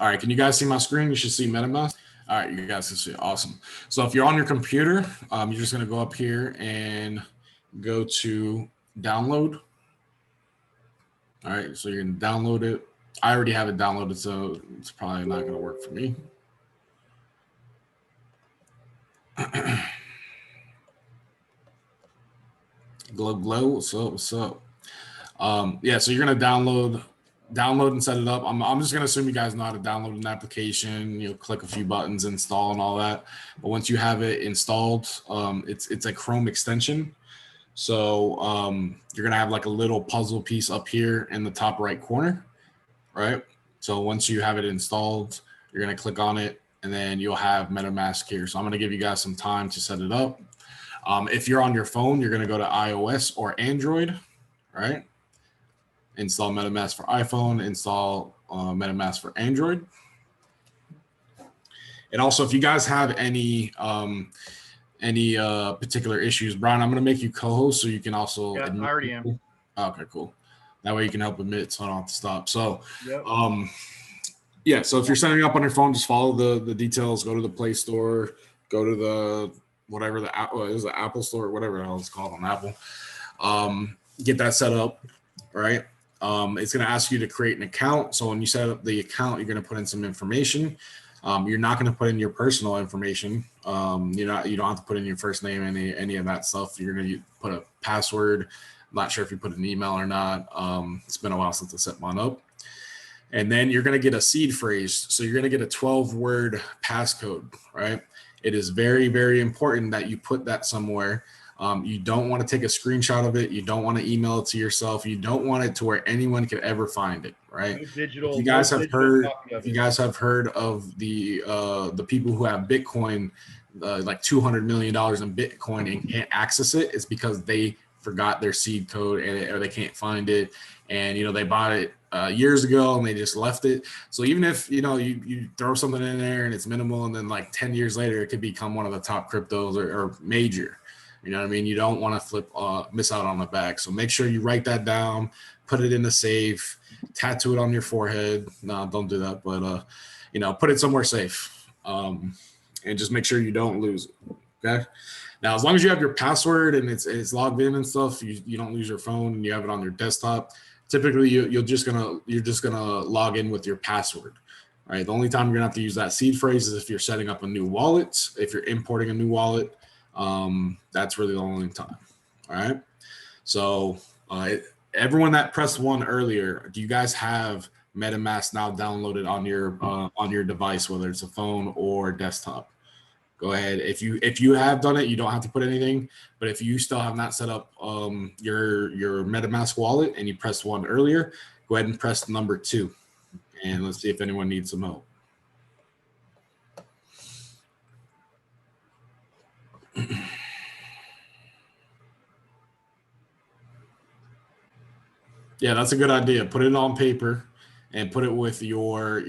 All right, can you guys see my screen? You should see MetaMask. All right, you guys can see it. Awesome. So if you're on your computer, you're just going to go up here and go to download. All right, so you're going to download it. I already have it downloaded, so it's probably not going to work for me. Glow, what's up? What's up? Yeah, so you're going to download and set it up. I'm just going to assume you guys know how to download an application, click a few buttons, install and all that. But once you have it installed, it's a Chrome extension. So you're going to have like a little puzzle piece up here in the top right corner, right? So once you have it installed, you're going to click on it and then you'll have MetaMask here. So I'm going to give you guys some time to set it up. If you're on your phone, you're going to go to iOS or Android, right? Install MetaMask for iPhone, install MetaMask for Android. And also, if you guys have any particular issues, Brian, I'm going to make you co-host so you can also. Yeah, I already am. Okay, cool. That way you can help admit, so I don't have to stop. So, yep. Yeah. So if you're setting up on your phone, just follow the details. Go to the Play Store. Go to the whatever the Apple Store, whatever the hell it's called on Apple. Get that set up, right? It's going to ask you to create an account. So when you set up the account, you're going to put in some information. You're not going to put in your personal information. You don't have to put in your first name, any of that stuff. You're going to put a password. I'm not sure if you put an email or not. It's been a while since I set mine up. And then you're going to get a seed phrase. So you're going to get a 12-word passcode, right? It is very, very important that you put that somewhere. You don't want to take a screenshot of it. You don't want to email it to yourself. You don't want it to where anyone could ever find it, right? If you guys have heard of the people who have Bitcoin, like $200 million in Bitcoin and can't access it, it's because they forgot their seed code or they can't find it. And, they bought it years ago and they just left it. So even if, you throw something in there and it's minimal and then like 10 years later, it could become one of the top cryptos or major. You know what I mean? You don't want to miss out on the bag. So make sure you write that down, put it in a safe, tattoo it on your forehead. No, don't do that. But, put it somewhere safe and just make sure you don't lose it. Okay. Now, as long as you have your password and it's logged in and stuff, you don't lose your phone and you have it on your desktop. Typically, you're just gonna log in with your password. All right. The only time you're gonna have to use that seed phrase is if you're setting up a new wallet, if you're importing a new wallet. That's really the only time. All right. So everyone that pressed 1 earlier, do you guys have MetaMask now downloaded on your device, whether it's a phone or desktop? Go ahead. If you have done it, you don't have to put anything. But if you still have not set up your MetaMask wallet and you pressed 1 earlier, go ahead and press number 2, and let's see if anyone needs some help. Yeah, that's a good idea. Put it on paper and put it with your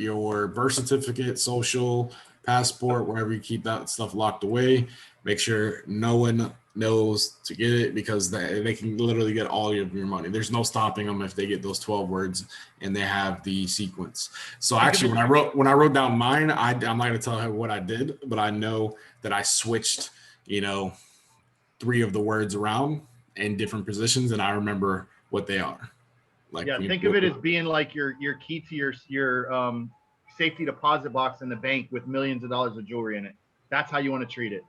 birth certificate, social, passport, wherever you keep that stuff locked away. Make sure no one knows to get it because they can literally get all of your money. There's no stopping them if they get those 12 words and they have the sequence. So actually, when I wrote down mine, I'm not going to tell her what I did, but I know that I switched, 3 of the words around in different positions, and I remember what they are. Like, yeah, think of it as being like your key to your safety deposit box in the bank with millions of dollars of jewelry in it. That's how you want to treat it.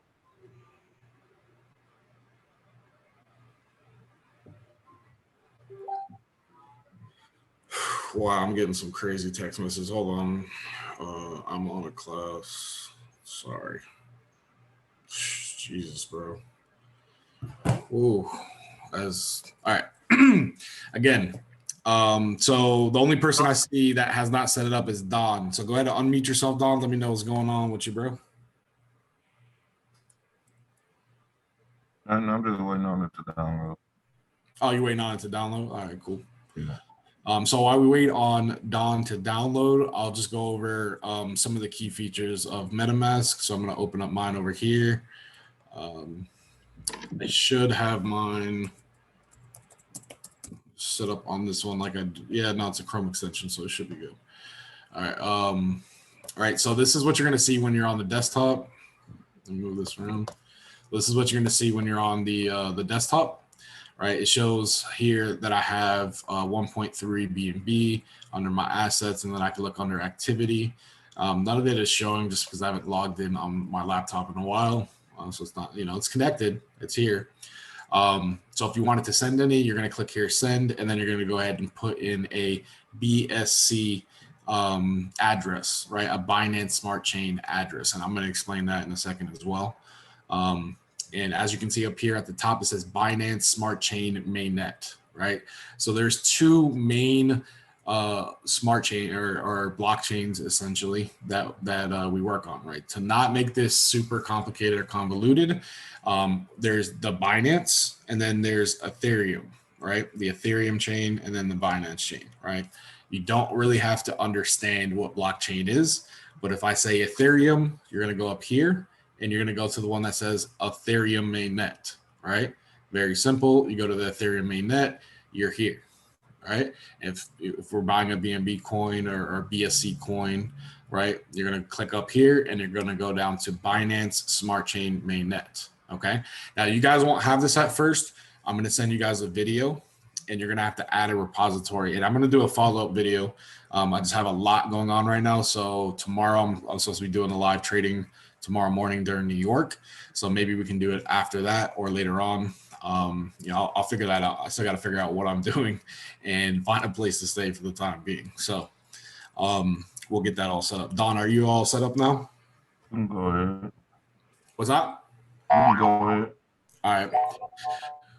Wow, I'm getting some crazy text messages. Hold on. I'm on a class. Sorry. Jesus, bro. Ooh. All right. Again. So the only person I see that has not set it up is Don. So go ahead and unmute yourself, Don. Let me know what's going on with you, bro. I'm just waiting on it to download. Oh, you're waiting on it to download? All right, cool. Yeah. So while we wait on Don to download, I'll just go over some of the key features of MetaMask. So I'm going to open up mine over here. I should have mine set up on this one it's a Chrome extension, so it should be good. All right. All right, so this is what you're going to see when you're on the desktop. Let me move this around. This is what you're going to see when you're on the desktop, right? It shows here that I have 1.3 BNB under my assets, and then I can look under activity. None of it is showing just because I haven't logged in on my laptop in a while. So it's not, it's connected. It's here. So if you wanted to send any, you're going to click here, send, and then you're going to go ahead and put in a BSC address, right? A Binance Smart Chain address. And I'm going to explain that in a second as well. And as you can see up here at the top, it says Binance Smart Chain Mainnet, right? So there's two main smart chain or blockchains essentially that we work on, right? To not make this super complicated or convoluted, there's the Binance, and then there's Ethereum, right? The Ethereum chain, and then the Binance chain, right? You don't really have to understand what blockchain is, but if I say Ethereum, you're going to go up here and you're going to go to the one that says Ethereum mainnet, right? Very simple. You go to the Ethereum mainnet, you're here, right? If we're buying a BNB coin or BSC coin, right, you're going to click up here and you're going to go down to Binance Smart Chain mainnet. Okay. Now you guys won't have this at first. I'm going to send you guys a video, and you're going to have to add a repository, and I'm going to do a follow-up video. I just have a lot going on right now. So tomorrow I'm supposed to be doing a live trading tomorrow morning during New York. So maybe we can do it after that or later on. I'll figure that out. I still got to figure out what I'm doing and find a place to stay for the time being. So we'll get that all set up. Don, are you all set up now? Go ahead. What's that? Go ahead. All right.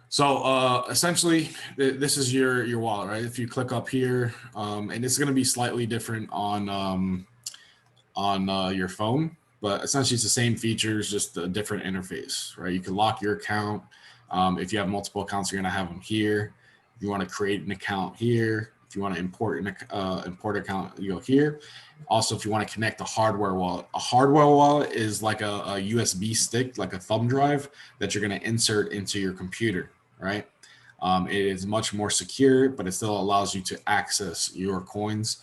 So essentially, this is your wallet, right? If you click up here, and it's going to be slightly different on your phone, but essentially it's the same features, just a different interface, right? You can lock your account. If you have multiple accounts, you're going to have them here. If you want to create an account here, if you want to import import account, you go here. Also, if you want to connect a hardware wallet is like a USB stick, like a thumb drive that you're going to insert into your computer, right? It is much more secure, but it still allows you to access your coins,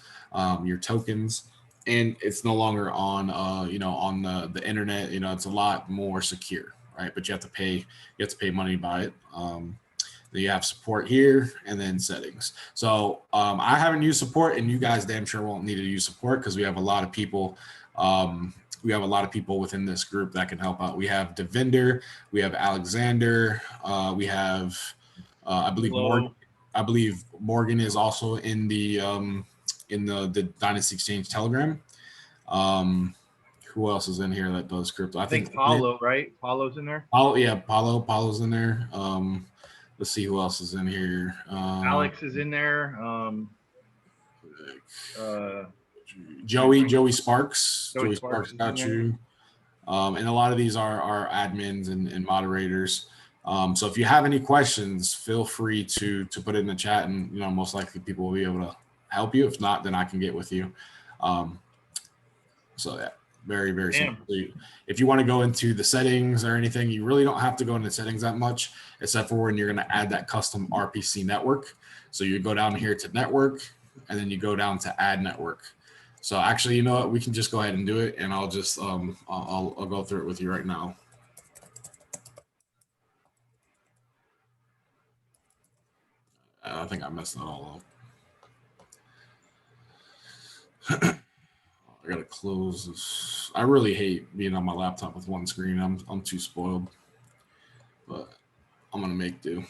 your tokens, and it's no longer on on the internet. It's a lot more secure, right? But you have to pay money to buy it. You have support here, and then settings. So I haven't used support, and you guys damn sure won't need to use support because we have a lot of people. We have a lot of people within this group that can help out. We have Devinder, we have Alexander, we have I believe Morgan is also in the Dynasty Exchange Telegram. Who else is in here that does crypto? I think Paulo, right? Paulo's in there. Oh yeah, Paulo's in there. Let's see who else is in here. Alex is in there. Joey Sparks. Joey Sparks is got in you. And a lot of these are admins and moderators. So if you have any questions, feel free to put it in the chat, and most likely people will be able to help you. If not, then I can get with you. So yeah, very, very simple. If you want to go into the settings or anything, you really don't have to go into settings that much, except for when you're going to add that custom RPC network. So you go down here to network, and then you go down to add network. So actually, you know what? We can just go ahead and do it, and I'll just I'll go through it with you right now. I think I messed that all up. I gotta close this. I really hate being on my laptop with one screen. I'm too spoiled, but I'm gonna make do.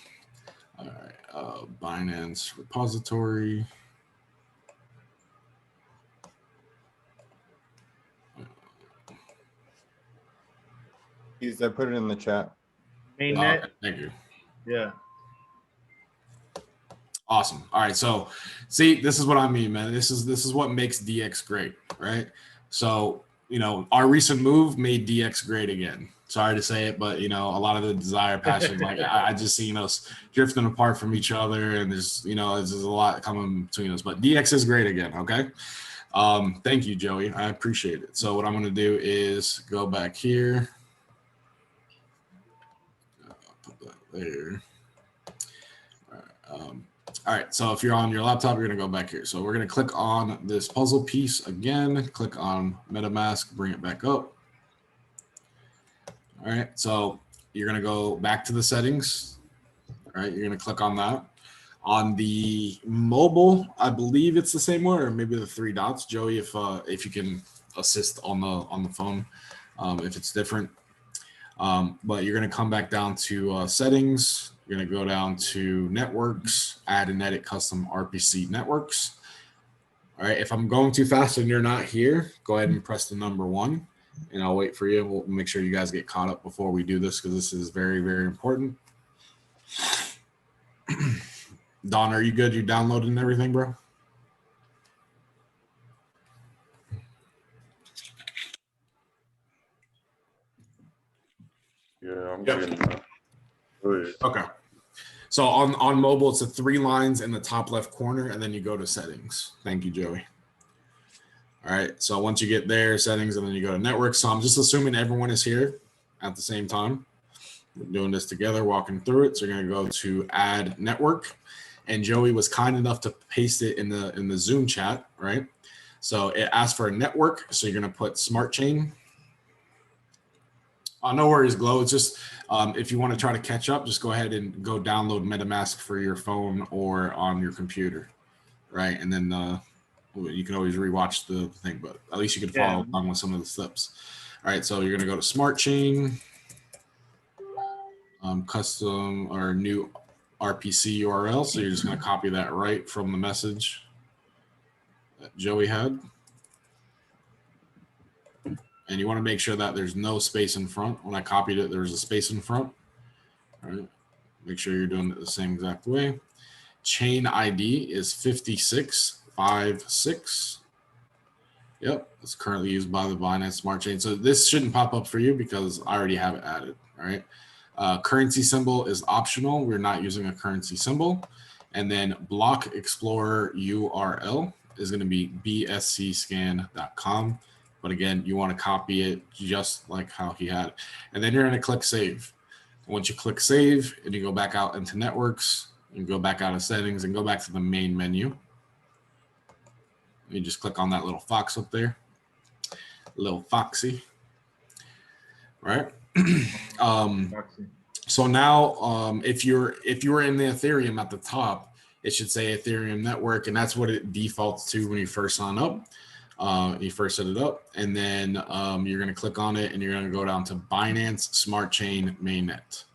All right, Binance repository. I put it in the chat. Mainnet. Okay, thank you. Yeah. Awesome. All right. So see, this is what I mean, man. This is what makes DX great, right? So, our recent move made DX great again. Sorry to say it, but a lot of the desire, passion, like I just seen us drifting apart from each other, and there's a lot coming between us. But DX is great again. Okay. Thank you, Joey. I appreciate it. So what I'm gonna do is go back here. Put that there. All right, All right, so if you're on your laptop, you're gonna go back here. So we're gonna click on this puzzle piece again, click on MetaMask, bring it back up. All right, so you're gonna go back to the settings. All right, you're gonna click on that. On the mobile, I believe it's the same one, or maybe the three dots. Joey, if you can assist on the phone, if it's different. But you're gonna come back down to settings. You're gonna go down to networks, add and edit custom RPC networks. All right, if I'm going too fast and you're not here, go ahead and press the number 1, and I'll wait for you. We'll make sure you guys get caught up before we do this because this is very, very important. Don, are you good? You downloading everything, bro? Yeah, I'm Yep. getting that. Good. Okay. So on mobile, it's the 3 lines in the top left corner, and then you go to settings. Thank you, Joey. All right. So once you get there, settings, and then you go to network. So I'm just assuming everyone is here at the same time. We're doing this together, walking through it. So you're going to go to add network. And Joey was kind enough to paste it in the Zoom chat, right? So it asks for a network. So you're going to put smart chain. No worries, Glow. It's just if you want to try to catch up, just go ahead and go download MetaMask for your phone or on your computer, right? And then you can always rewatch the thing, but at least you can follow along with some of the steps. All right, so you're going to go to smart chain, custom or new RPC URL. So you're just going to copy that right from the message that Joey had. And you want to make sure that there's no space in front. When I copied it, there's a space in front. All right. Make sure you're doing it the same exact way. Chain ID is 5656. Yep. It's currently used by the Binance Smart Chain. So this shouldn't pop up for you because I already have it added. All right. Currency symbol is optional. We're not using a currency symbol. And then block explorer URL is going to be bscscan.com. But again, you want to copy it just like how he had it. And then you're going to click save. Once you click save and you go back out into networks, you go back out of settings and go back to the main menu. You just click on that little fox up there. Little foxy. Right? So now if you're in the Ethereum at the top, it should say Ethereum network, and that's what it defaults to when you first sign up. You first set it up, and then you're going to click on it, and you're going to go down to Binance Smart Chain Mainnet.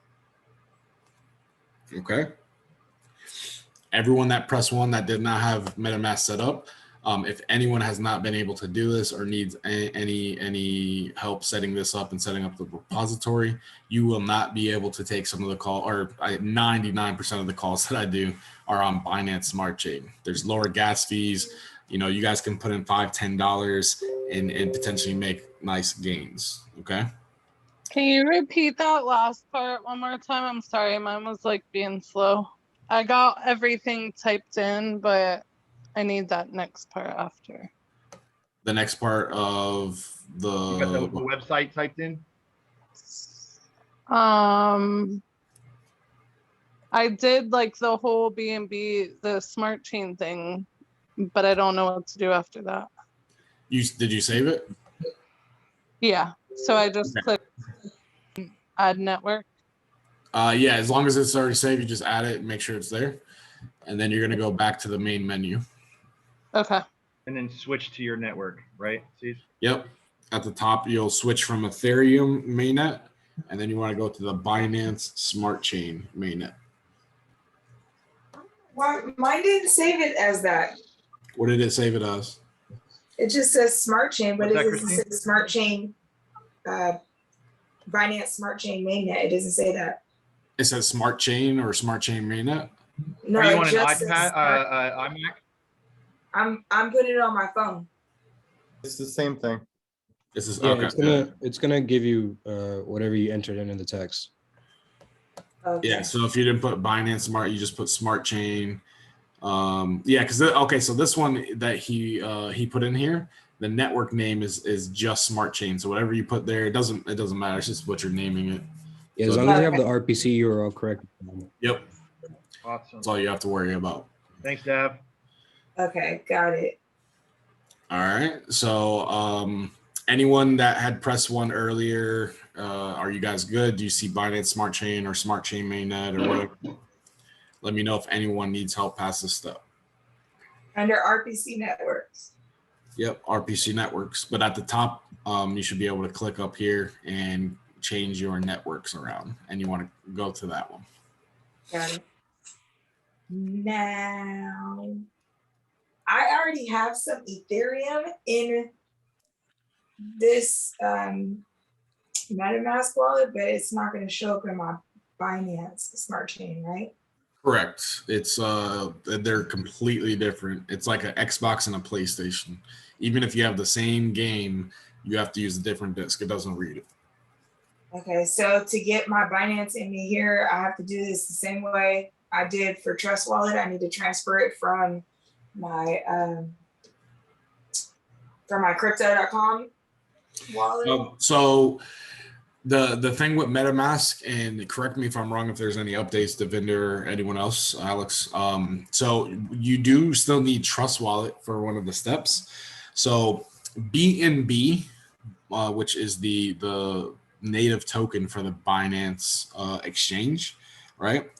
Okay. Everyone that pressed 1 that did not have MetaMask set up, if anyone has not been able to do this or needs any help setting this up and setting up the repository, you will not be able to take some of the call, or 99% of the calls that I do are on Binance Smart Chain. There's lower gas fees. You know, you guys can put in $5, $10 and potentially make nice gains. Okay. Can you repeat that last part one more time? I'm sorry, mine was like being slow. I got everything typed in, but I need that next part after. The next part of You got the website typed in? I did like the whole B&B, the smart chain thing, but I don't know what to do after that. Did you save it? Yeah. So I just clicked add network. Yeah, as long as it's already saved, you just add it and make sure it's there. And then you're going to go back to the main menu. Okay. And then switch to your network, right? Ceez? Yep. At the top, you'll switch from Ethereum mainnet, and then you want to go to the Binance Smart Chain mainnet. Well, mine didn't save it as that. What did it save it as? It just says Smart Chain, but What's it that, doesn't Christine? say Smart Chain, Binance Smart Chain Mainnet. It doesn't say that. It says Smart Chain or Smart Chain mainnet. No, Are you it on an just says iPad, Smart- iMac? I'm putting it on my phone. It's the same thing. This is Yeah, okay. it's gonna give you whatever you entered in the text. Okay. Yeah. So if you didn't put Binance Smart, you just put Smart Chain. Yeah, because okay, so this one that he put in here, the network name is just Smart Chain. So whatever you put there, it doesn't matter. It's just what you're naming it. Yeah, as long as you have the RPC URL correct. Yep. Awesome. That's all you have to worry about. Thanks, Dev. Okay, got it. All right. So anyone that had pressed 1 earlier, are you guys good? Do you see Binance Smart Chain or Smart Chain Mainnet or whatever? Let me know if anyone needs help past this step. Under RPC networks. Yep, RPC networks. But at the top, you should be able to click up here and change your networks around. And you want to go to that one. Got it. Now, I already have some Ethereum in this MetaMask wallet, but it's not going to show up in my Binance Smart Chain, right? Correct. It's they're completely different. It's like an Xbox and a PlayStation. Even if you have the same game, you have to use a different disk. It doesn't read it. Okay, so to get my Binance in me here, I have to do this the same way I did for Trust Wallet. I need to transfer it from my crypto.com wallet. So the thing with MetaMask, and correct me if I'm wrong if there's any updates to Vendor or anyone else, Alex. So you do still need Trust Wallet for one of the steps. So BNB, which is the native token for the Binance exchange, right?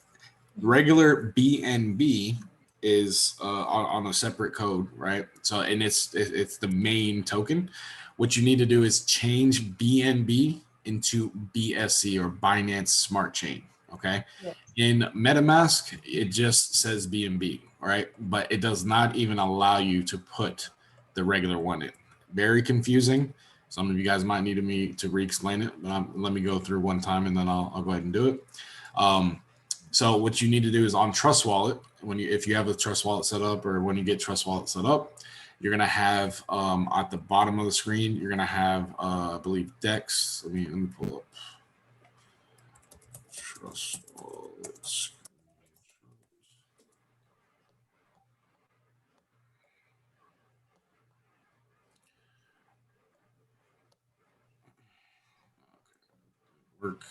Regular BNB is on a separate code, right? So and it's the main token. What you need to do is change BNB into BSC or Binance Smart Chain. Okay. Yeah. In MetaMask, it just says BNB, right? But it does not even allow you to put the regular one in. Very confusing. Some of you guys might need me to re-explain it, but let me go through one time and then I'll go ahead and do it. So what you need to do is on Trust Wallet, if you have a Trust Wallet set up or when you get Trust Wallet set up, you're gonna have at the bottom of the screen, you're gonna have I believe Dex. Let me pull up Trust Wallet. Work.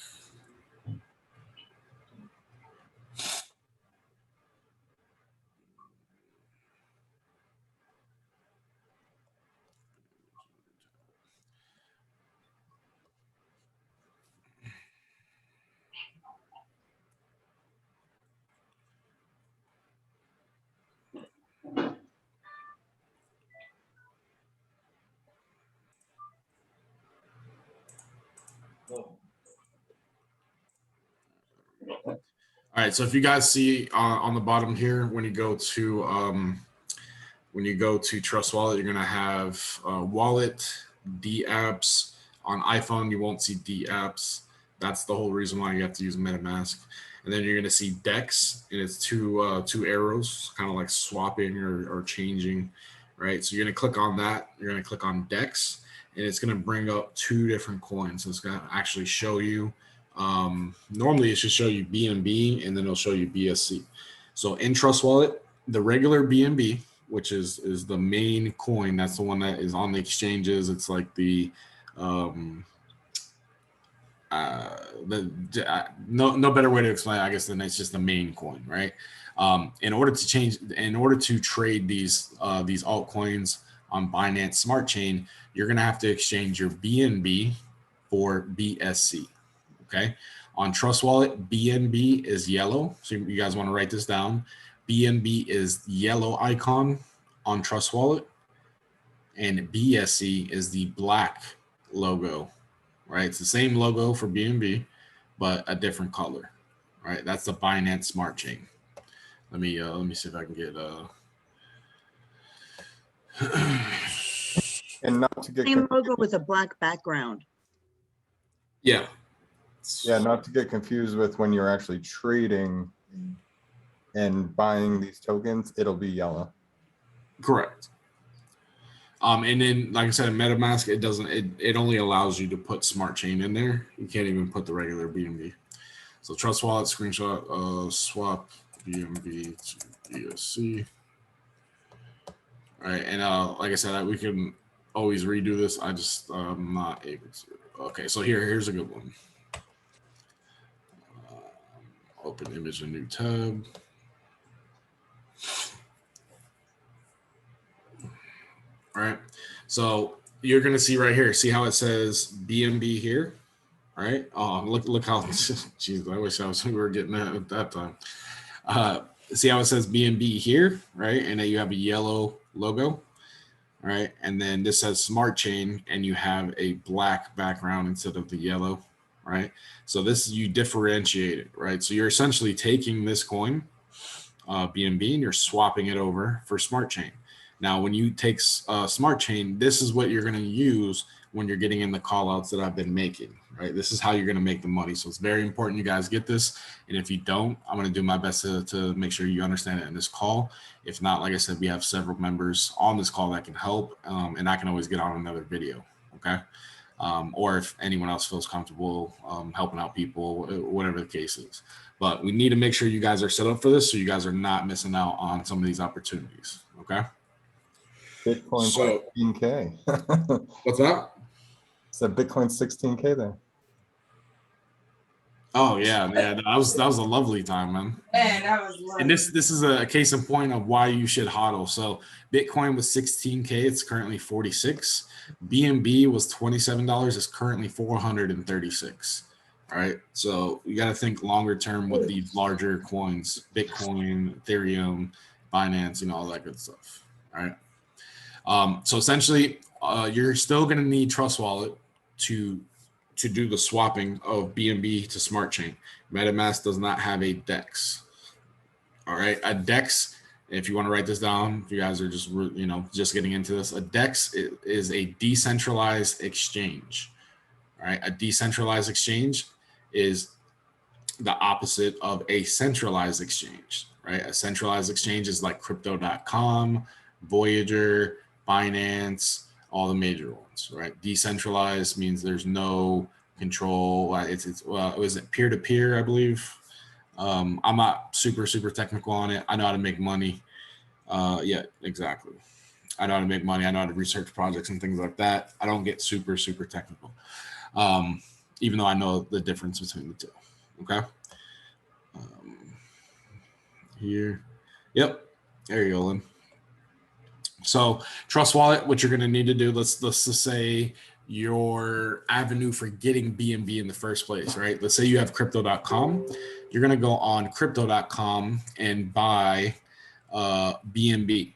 All right, so if you guys see on the bottom here, when you go to Trust Wallet, you're gonna have Wallet, D apps. On iPhone, you won't see D apps. That's the whole reason why you have to use MetaMask. And then you're gonna see Dex, and it's two arrows, kind of like swapping or changing, right? So you're gonna click on that. You're gonna click on Dex, and it's gonna bring up 2 different coins. So it's gonna actually show you. Normally it should show you BNB and then it'll show you BSC. So in Trust Wallet, the regular BNB, which is the main coin, that's the one that is on the exchanges. It's like no better way to explain it, I guess, than it's just the main coin, right? In order to trade these altcoins on Binance Smart Chain, you're gonna have to exchange your BNB for BSC. Okay, on Trust Wallet, BNB is yellow. So you guys want to write this down. BNB is yellow icon on Trust Wallet, and BSC is the black logo, right? It's the same logo for BNB, but a different color, right? That's the Binance Smart Chain. Let me see if I can get And not to get Same logo with a black background. yeah. yeah, not to get confused with when you're actually trading and buying these tokens, it'll be yellow. Correct. And then, like I said, in MetaMask, it only allows you to put Smart Chain in there. You can't even put the regular BNB. So Trust Wallet, screenshot, swap BNB to BSC. All right, and like I said, we can always redo this. I just I'm not able to. Okay, so here's a good one. Open image, a new tab. All right. So you're going to see right here, see how it says BNB here. All right. Oh, look how, geez, I wish we were getting that at that time. See how it says BNB here, right? And then you have a yellow logo. All right. And then this says Smart Chain and you have a black background instead of the yellow, right? So this, you differentiate it, right? So you're essentially taking this coin, BNB, and you're swapping it over for Smart Chain. Now, when you take Smart Chain, this is what you're going to use when you're getting in the call outs that I've been making, right? This is how you're going to make the money. So it's very important you guys get this. And if you don't, I'm going to do my best to make sure you understand it in this call. If not, like I said, we have several members on this call that can help, and I can always get on another video, okay? Or if anyone else feels comfortable helping out people, whatever the case is. But we need to make sure you guys are set up for this so you guys are not missing out on some of these opportunities, okay? Bitcoin So- 16K. What's that? Said Bitcoin 16K there. Oh yeah, that was a lovely time, man. Man, that was lovely. And this is a case in point of why you should hodl. So Bitcoin was 16K, it's currently 46. BNB was $27, it's currently 436. All right, so you got to think longer term with these larger coins, Bitcoin, Ethereum, Binance, you know, all that good stuff. All right. So essentially, you're still going to need Trust Wallet to do the swapping of BNB to Smart Chain. MetaMask does not have a DEX. All right, a DEX. If you want to write this down, if you guys are just getting into this, a DEX is a decentralized exchange. All right, a decentralized exchange is the opposite of a centralized exchange. Right, a centralized exchange is like Crypto.com, Voyager, Binance, all the major ones, right? Decentralized means there's no control. Was it peer-to-peer, I believe? I'm not super technical on it. I know how to make money. Yeah, exactly. I know how to make money. I know how to research projects and things like that. I don't get super technical, even though I know the difference between the two. Okay. Here. Yep. There you go, Lynn. So Trust Wallet, what you're going to need to do, let's just say your avenue for getting BNB in the first place, right? Let's say you have crypto.com. You're going to go on crypto.com and buy BNB,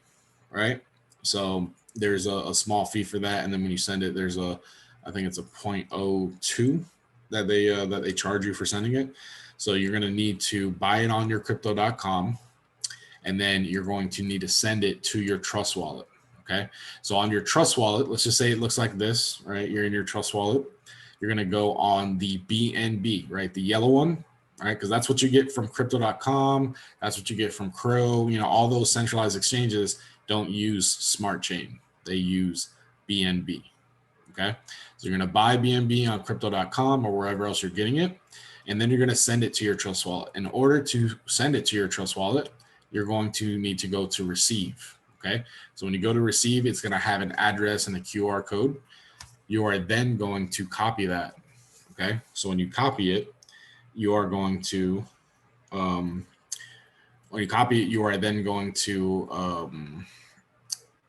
right? So there's a small fee for that. And then when you send it, there's I think it's a 0.02 that they charge you for sending it. So you're going to need to buy it on your crypto.com. And then you're going to need to send it to your Trust Wallet, okay? So on your Trust Wallet, let's just say it looks like this, right? You're in your Trust Wallet. You're going to go on the BNB, right? The yellow one, right? Because that's what you get from Crypto.com. That's what you get from Crow. You know, all those centralized exchanges don't use Smart Chain. They use BNB, okay? So you're going to buy BNB on Crypto.com or wherever else you're getting it. And then you're going to send it to your Trust Wallet. In order to send it to your Trust Wallet, you're going to need to go to receive, okay? So when you go to receive, it's going to have an address and a QR code. You are then going to copy that, okay? So when you copy it, you are going to, when you copy it, you are then going to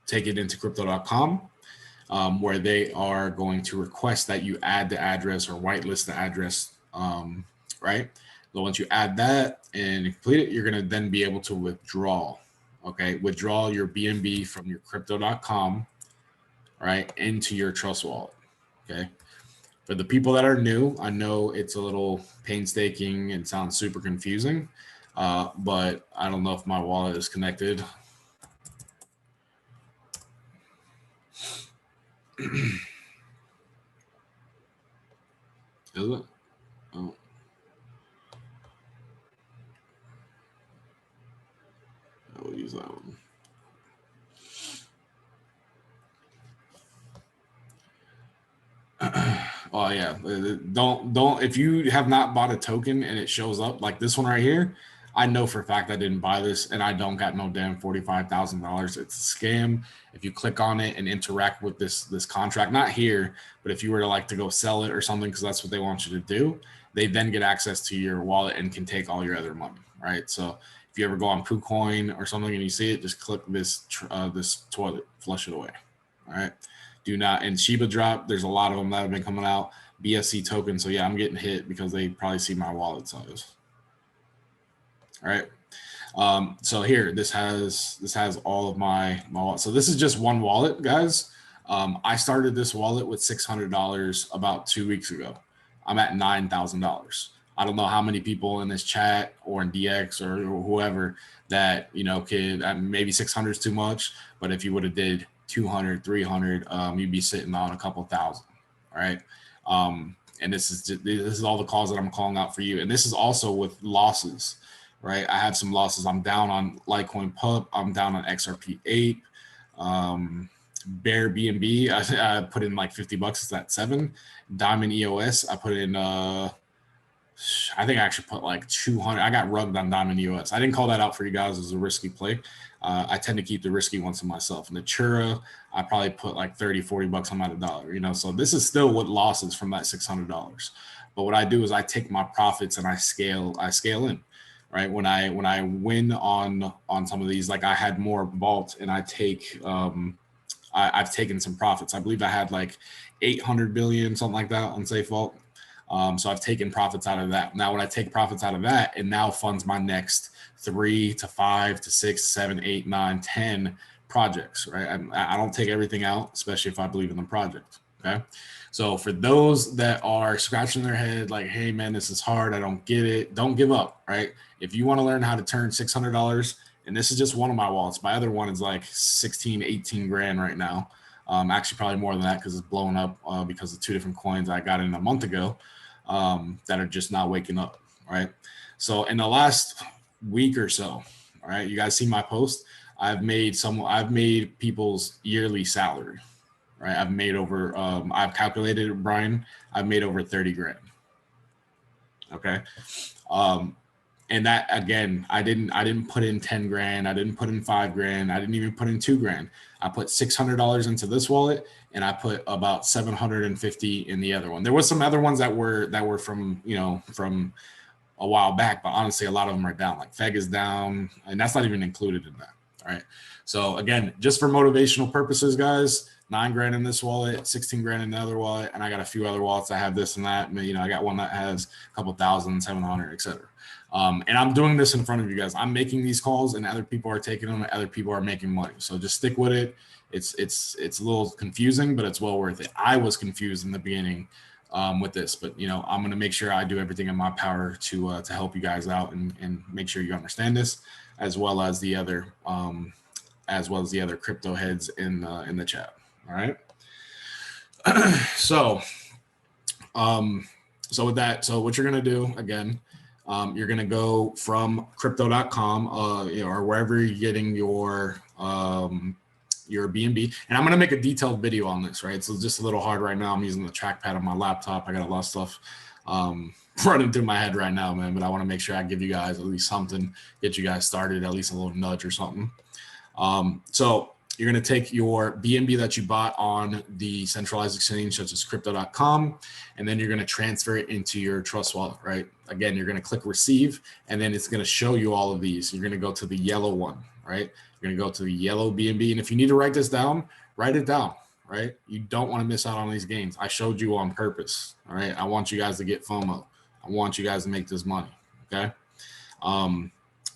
take it into crypto.com, where they are going to request that you add the address or whitelist the address, right? So once you add that and complete it, you're going to then be able to withdraw, okay? Withdraw your BNB from your crypto.com, right, into your Trust Wallet, okay? For the people that are new, I know it's a little painstaking and sounds super confusing, but I don't know if my wallet is connected. Is it? Oh. I will use that one. Oh yeah, don't if you have not bought a token and it shows up like this one right here, I know for a fact I didn't buy this and I don't got no damn $45,000. It's a scam. If you click on it and interact with this contract, not here, but if you were to like to go sell it or something, because that's what they want you to do, they then get access to your wallet and can take all your other money, right? So if you ever go on Poocoin or something and you see it, just click this toilet, flush it away. All right. Do not, and Shiba drop, there's a lot of them that have been coming out. BSC token. So yeah, I'm getting hit because they probably see my wallet size. All right. So here, this has all of my wallet. So this is just one wallet, guys. I started this wallet with $600 about 2 weeks ago. I'm at $9,000. I don't know how many people in this chat or in DX or whoever that, you know, could, maybe 600 is too much, but if you would have did 200, 300, you'd be sitting on a couple thousand. All right. And this is all the calls that I'm calling out for you. And this is also with losses, right? I had some losses. I'm down on Litecoin Pup. I'm down on XRP Ape. Bear BNB, I put in like $50. It's at 7. Diamond EOS, I put in, I think I actually put like 200. I got rugged on Diamond EOS. I didn't call that out for you guys as a risky play. I tend to keep the risky ones to myself. Natura, I probably put like 30, $40. I'm at $1, you know, so this is still with losses from that $600. But what I do is I take my profits and I scale in, right? When I win on some of these, like I had more vault and I take, I've taken some profits. I believe I had like 800 billion, something like that on Safe Vault. So I've taken profits out of that. Now, when I take profits out of that, it now funds my next 3 to 5 to 6, 7, 8, 9, 10 projects, right? I don't take everything out, especially if I believe in the project, okay? So for those that are scratching their head like, hey, man, this is hard. I don't get it. Don't give up, right? If you want to learn how to turn $600, and this is just one of my wallets. My other one is like 16, 18 grand right now. Actually, probably more than that because it's blown up because of 2 different coins I got in a month ago that are just not waking up, right? So in the last week or so, all right, you guys see my post. I've made people's yearly salary, right? I've made over, I've calculated it, Brian, I've made over 30 grand. Okay. And that, again, I didn't put in 10 grand. I didn't put in 5 grand. I didn't even put in 2 grand. I put $600 into this wallet and I put about 750 in the other one. There was some other ones that were from, you know, from a while back, but honestly, a lot of them are down. Like Feg is down, and that's not even included in that. All right. So again, just for motivational purposes, guys, 9 grand in this wallet, 16 grand in the other wallet, and I got a few other wallets that have this and that. You know, I got one that has a couple thousand, 700, etc. And I'm doing this in front of you guys. I'm making these calls, and other people are taking them, and other people are making money. So just stick with it. It's a little confusing, but it's well worth it. I was confused in the beginning with this, but you know, I'm going to make sure I do everything in my power to help you guys out and make sure you understand this, as well as the other crypto heads in the chat. All right. So with that, so what you're going to do again, you're going to go from crypto.com, or wherever you're getting your BNB. And I'm going to make a detailed video on this, right? So it's just a little hard right now. I'm using the trackpad on my laptop. I got a lot of stuff running through my head right now, man, but I want to make sure I give you guys at least something, get you guys started, at least a little nudge or something. So you're going to take your BNB that you bought on the centralized exchange, such as crypto.com, and then you're going to transfer it into your Trust wallet, right? Again, you're going to click receive, and then it's going to show you all of these. You're going to go to the yellow one, right? You're going to go to the yellow BNB. And if you need to write this down, write it down, right? You don't want to miss out on these gains. I showed you on purpose, all right? I want you guys to get FOMO. I want you guys to make this money, okay?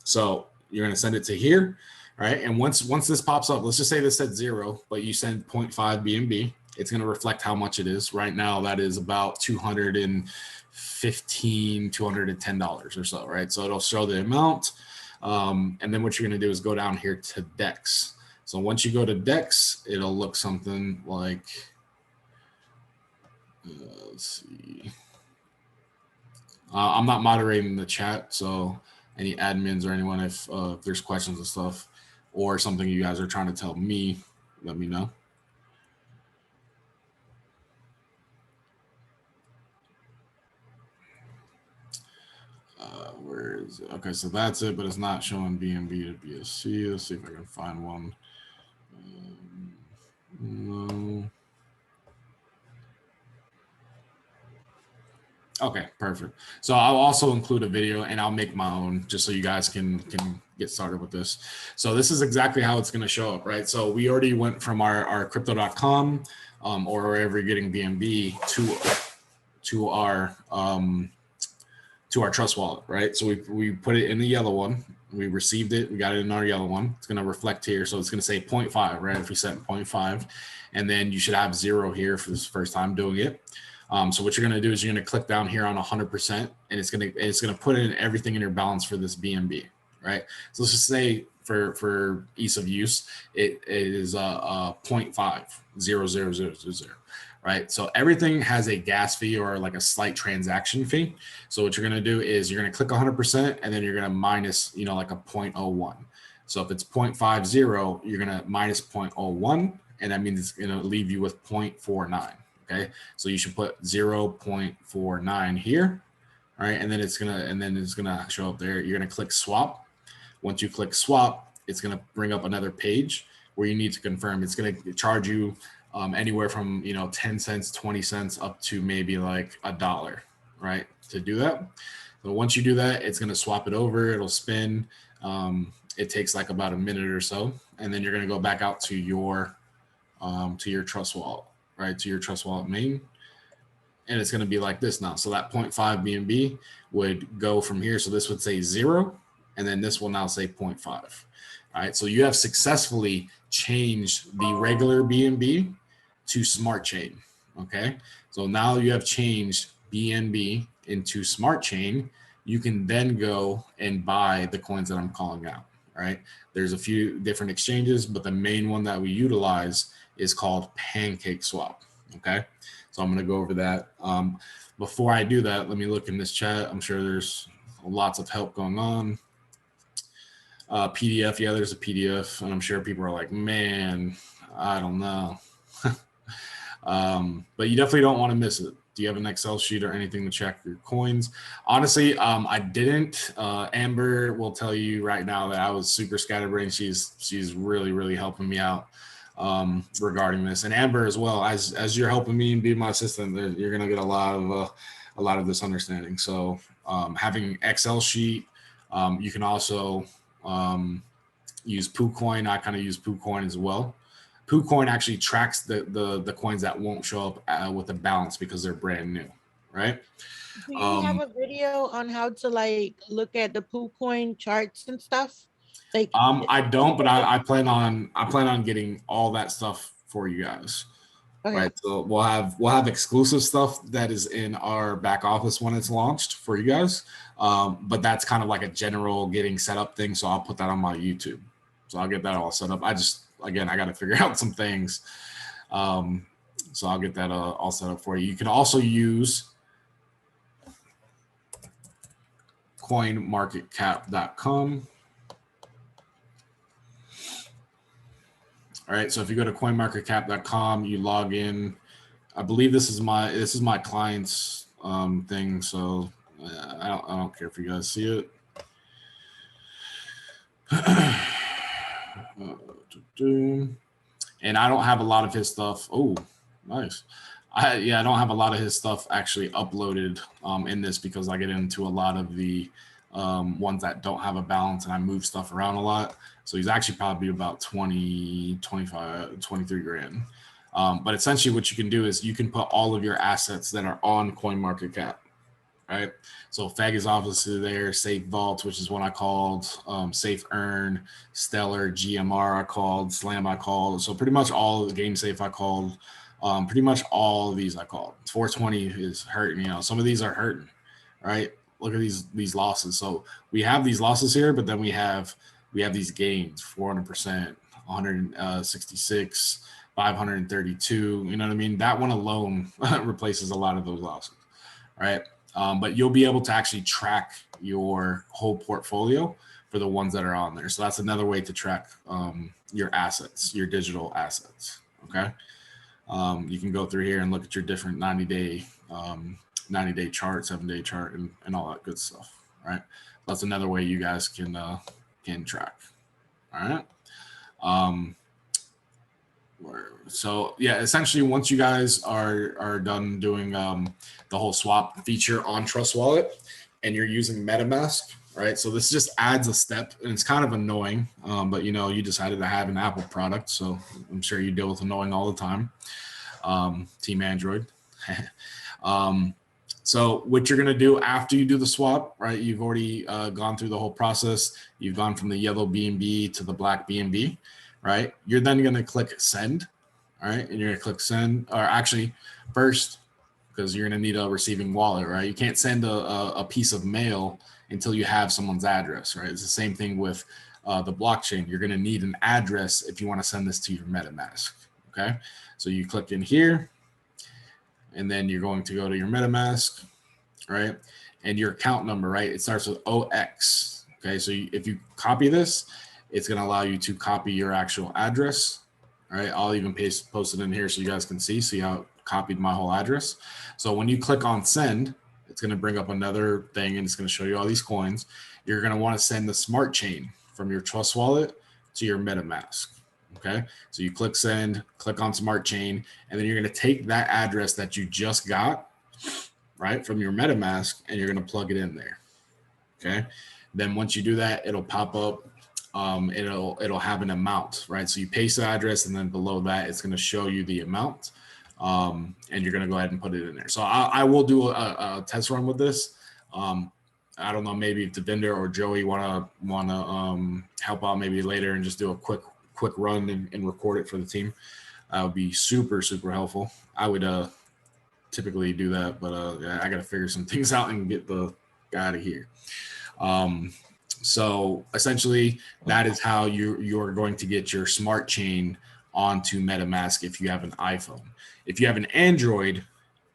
So you're going to send it to here. All right, and once this pops up, let's just say this said 0, but you send 0.5 BNB, it's going to reflect how much it is. Right now, that is about $210 or so, right? So it'll show the amount, and then what you're going to do is go down here to Dex. So once you go to Dex, it'll look something like, let's see. I'm not moderating the chat, so any admins or anyone, if there's questions and stuff, or something you guys are trying to tell me, let me know. Where is it? Okay, so that's it, but it's not showing BNB to BSC. Let's see if I can find one. No. Okay, perfect. So I'll also include a video and I'll make my own just so you guys can get started with this. So this is exactly how it's going to show up, right? So we already went from our crypto.com or wherever you're getting BNB to our trust wallet, right? So we put it in the yellow one. We received it. We got it in our yellow one. It's going to reflect here. So it's going to say 0.5, right? If we set 0.5, and then you should have 0 here for this first time doing it. So what you're going to do is you're going to click down here on 100%, and it's going to put in everything in your balance for this BNB, right? So let's just say for ease of use, it is 0.50000, right? So everything has a gas fee or like a slight transaction fee. So what you're going to do is you're going to click 100%, and then you're going to minus, like a 0.01. So if it's 0.50, you're going to minus 0.01, and that means it's going to leave you with 0.49. Okay, so you should put 0.49 here, all right, and then it's gonna show up there. You're gonna click swap. Once you click swap, it's gonna bring up another page where you need to confirm. It's gonna charge you anywhere from 10 cents, 20 cents up to maybe like $1, right, to do that. So once you do that, it's gonna swap it over. It'll spin. It takes like about a minute or so, and then you're gonna go back out to your trust wallet. Right, to your trust wallet main, and it's going to be like this now. So that 0.5 BNB would go from here. So this would say 0, and then this will now say 0.5. All right, so you have successfully changed the regular BNB to smart chain. Okay, so now you have changed BNB into smart chain. You can then go and buy the coins that I'm calling out. All right, there's a few different exchanges, but the main one that we utilize is called PancakeSwap. Okay, so I'm going to go over that. Before I do that, let me look in this chat. I'm sure there's lots of help going on. PDF, yeah, there's a PDF, and I'm sure people are like, man, I don't know. But you definitely don't want to miss it. Do you have an Excel sheet or anything to check your coins? Honestly, I didn't. Amber will tell you right now that I was super scatterbrained. She's really, really helping me out regarding this, and Amber as well. As you're helping me and being my assistant, you're gonna get a lot of this understanding. So having Excel sheet, you can also use Poocoin. I kind of use Poocoin as well. Poocoin actually tracks the coins that won't show up with a balance because they're brand new, right? Do you have a video on how to like look at the Poocoin charts and stuff? Like, I don't, but I plan on getting all that stuff for you guys. Okay. Right. So we'll have exclusive stuff that is in our back office when it's launched for you guys. But that's kind of like a general getting set up thing. So I'll put that on my YouTube. So I'll get that all set up. I got to figure out some things. So I'll get that all set up for you. You can also use coinmarketcap.com. All right, so if you go to coinmarketcap.com, you log in. I believe this is my client's thing, so I don't care if you guys see it. And I don't have a lot of his stuff. Oh, nice. I don't have a lot of his stuff actually uploaded in this because I get into a lot of the ones that don't have a balance and I move stuff around a lot. So he's actually probably about 20, 25, 23 grand. But essentially what you can do is you can put all of your assets that are on CoinMarketCap, right? So FEG is obviously there, Safe Vault, which is one I called, Safe Earn, Stellar, GMR I called, Slam I called. So pretty much all of the Game Safe I called, pretty much all of these I called. 420 is hurting, some of these are hurting, right? Look at these losses. So we have these losses here, but then we have these gains, 400%, 166, 532. You know what I mean? That one alone replaces a lot of those losses, right? But you'll be able to actually track your whole portfolio for the ones that are on there. So that's another way to track your assets, your digital assets. Okay. You can go through here and look at your different 90-day chart, 7-day chart, and all that good stuff. Right. That's another way you guys can track. All right. So yeah, essentially once you guys are done doing the whole swap feature on Trust Wallet and you're using MetaMask, right? So this just adds a step and it's kind of annoying, but you know, you decided to have an Apple product. So I'm sure you deal with annoying all the time. Team Android. So what you're going to do after you do the swap, right? You've already gone through the whole process. You've gone from the yellow BNB to the black BNB, right? You're then going to click send, all right? And you're going to click send, or actually first, because you're going to need a receiving wallet, right? You can't send a piece of mail until you have someone's address, right? It's the same thing with the blockchain. You're going to need an address if you want to send this to your MetaMask, okay? So you click in here, and then you're going to go to your MetaMask, right? And your account number, right? It starts with OX, okay? So if you copy this, it's going to allow you to copy your actual address, all right? I'll even post it in here so you guys can see how it copied my whole address. So when you click on send, it's going to bring up another thing and it's going to show you all these coins. You're going to want to send the smart chain from your Trust Wallet to your MetaMask. Okay, so you click send, click on smart chain, and then you're going to take that address that you just got, right, from your MetaMask, and you're going to plug it in there. Okay, then once you do that, it'll pop up. It'll have an amount, right? So you paste the address, and then below that, it's going to show you the amount, and you're going to go ahead and put it in there. So I will do a test run with this. I don't know, maybe if the vendor or Joey wanna help out maybe later and just do a quick run and record it for the team. That would be super helpful. I would typically do that, but I got to figure some things out and get the guy out of here. So essentially, that is how you're going to get your smart chain onto MetaMask if you have an iPhone. If you have an Android,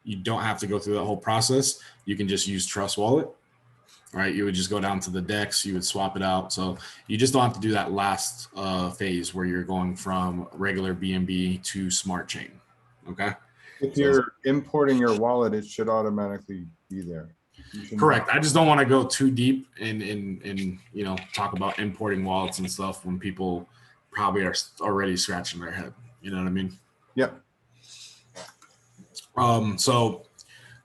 you don't have to go through that whole process. You can just use Trust Wallet. Right, you would just go down to the Dex, you would swap it out. So you just don't have to do that last phase where you're going from regular BNB to smart chain. Okay. If you're importing your wallet, it should automatically be there. Correct. I just don't want to go too deep and you know, talk about importing wallets and stuff when people probably are already scratching their head. You know what I mean? Yep. So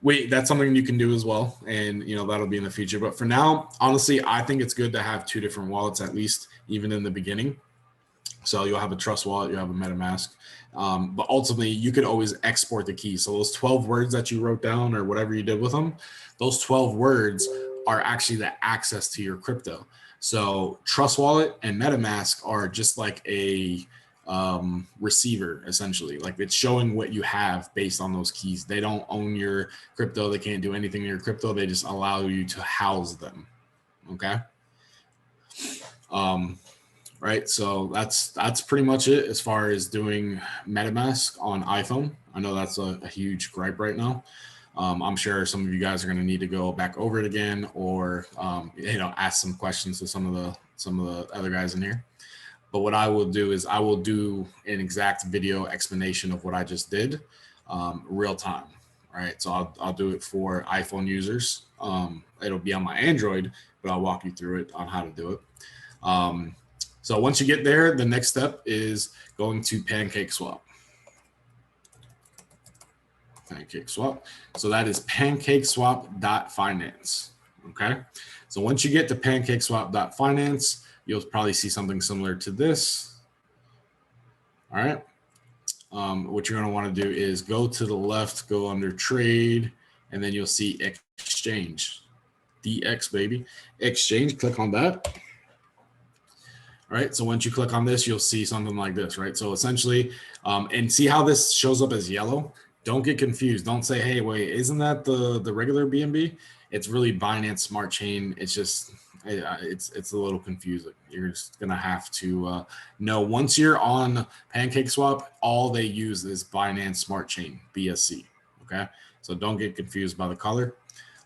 wait, that's something you can do as well, and you know that'll be in the future. But for now, honestly, I think it's good to have two different wallets at least, even in the beginning. So you'll have a Trust Wallet, you have a MetaMask, but ultimately you could always export the keys. So those 12 words that you wrote down or whatever you did with them, those 12 words are actually the access to your crypto. So Trust Wallet and MetaMask are just like a receiver, essentially. Like it's showing what you have based on those keys. They don't own your crypto. They can't do anything in your crypto. They just allow you to house them. Okay. Right. So that's pretty much it as far as doing MetaMask on iPhone. I know that's a huge gripe right now. I'm sure some of you guys are going to need to go back over it again, or you know, ask some questions to some of the other guys in here. But what I will do is I will do an exact video explanation of what I just did, real time, right? So I'll do it for iPhone users. It'll be on my Android, but I'll walk you through it on how to do it. So once you get there, the next step is going to PancakeSwap. PancakeSwap. So that is PancakeSwap.finance. Okay. So once you get to PancakeSwap.finance, you'll probably see something similar to this. All right. What you're going to want to do is go to the left, go under trade, and then you'll see exchange. DX, baby. Exchange, click on that. All right. So once you click on this, you'll see something like this, right? So essentially, and see how this shows up as yellow? Don't get confused. Don't say, hey, wait, isn't that the regular BNB? It's really Binance Smart Chain. It's just, it's a little confusing. You're just gonna have to know once you're on PancakeSwap, all they use is Binance Smart Chain, BSC. Okay, so don't get confused by the color.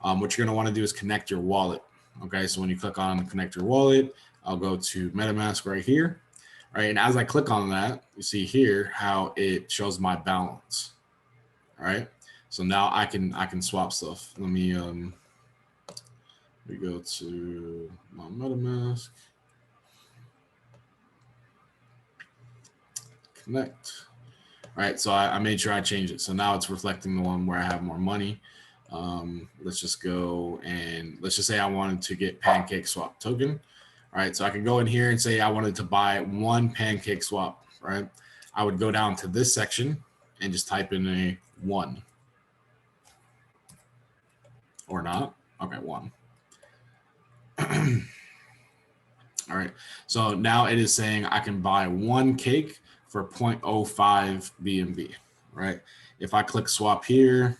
What you're gonna want to do is connect your wallet. Okay, so when you click on connect your wallet, I'll go to MetaMask right here. All right, and as I click on that, you see here how it shows my balance. All right, so now I can swap stuff. Let me we go to my MetaMask, connect. right? So I made sure I changed it. So now it's reflecting the one where I have more money. Let's just go and let's just say I wanted to get PancakeSwap token. All right, so I can go in here and say I wanted to buy 1 PancakeSwap, right? I would go down to this section and just type in a 1. Or not. Okay, 1. All right, so now it is saying I can buy 1 cake for 0.05 BNB, right? If I click swap here,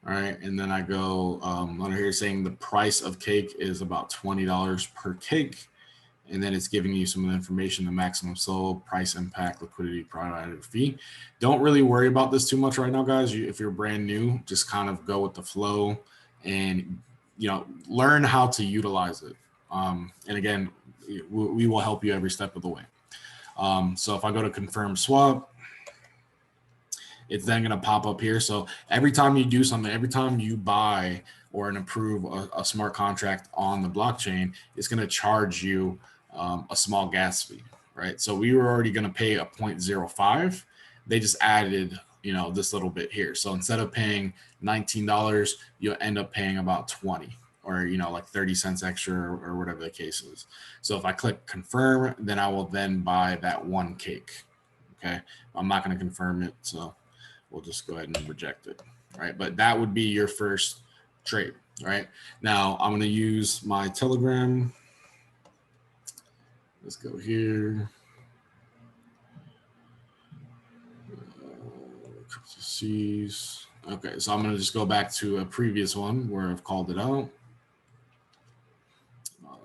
all right, and then I go under here saying the price of cake is about $20 per cake. And then it's giving you some of the information, the maximum sold, price impact, liquidity provider fee. Don't really worry about this too much right now, guys. If you're brand new, just kind of go with the flow and, learn how to utilize it. And again, we will help you every step of the way. So if I go to confirm swap, it's then going to pop up here. So every time you do something, every time you buy or approve a smart contract on the blockchain, it's going to charge you a small gas fee, right? So we were already going to pay a 0.05. They just added, this little bit here. So instead of paying $19, you'll end up paying about 20 or, like 30 cents extra or whatever the case is. So if I click confirm, then I will then buy that 1 cake. Okay. I'm not going to confirm it. So we'll just go ahead and reject it. Right. But that would be your first trade. Right now, I'm going to use my Telegram. Let's go here. Ceez. Okay, so I'm going to just go back to a previous one where I've called it out.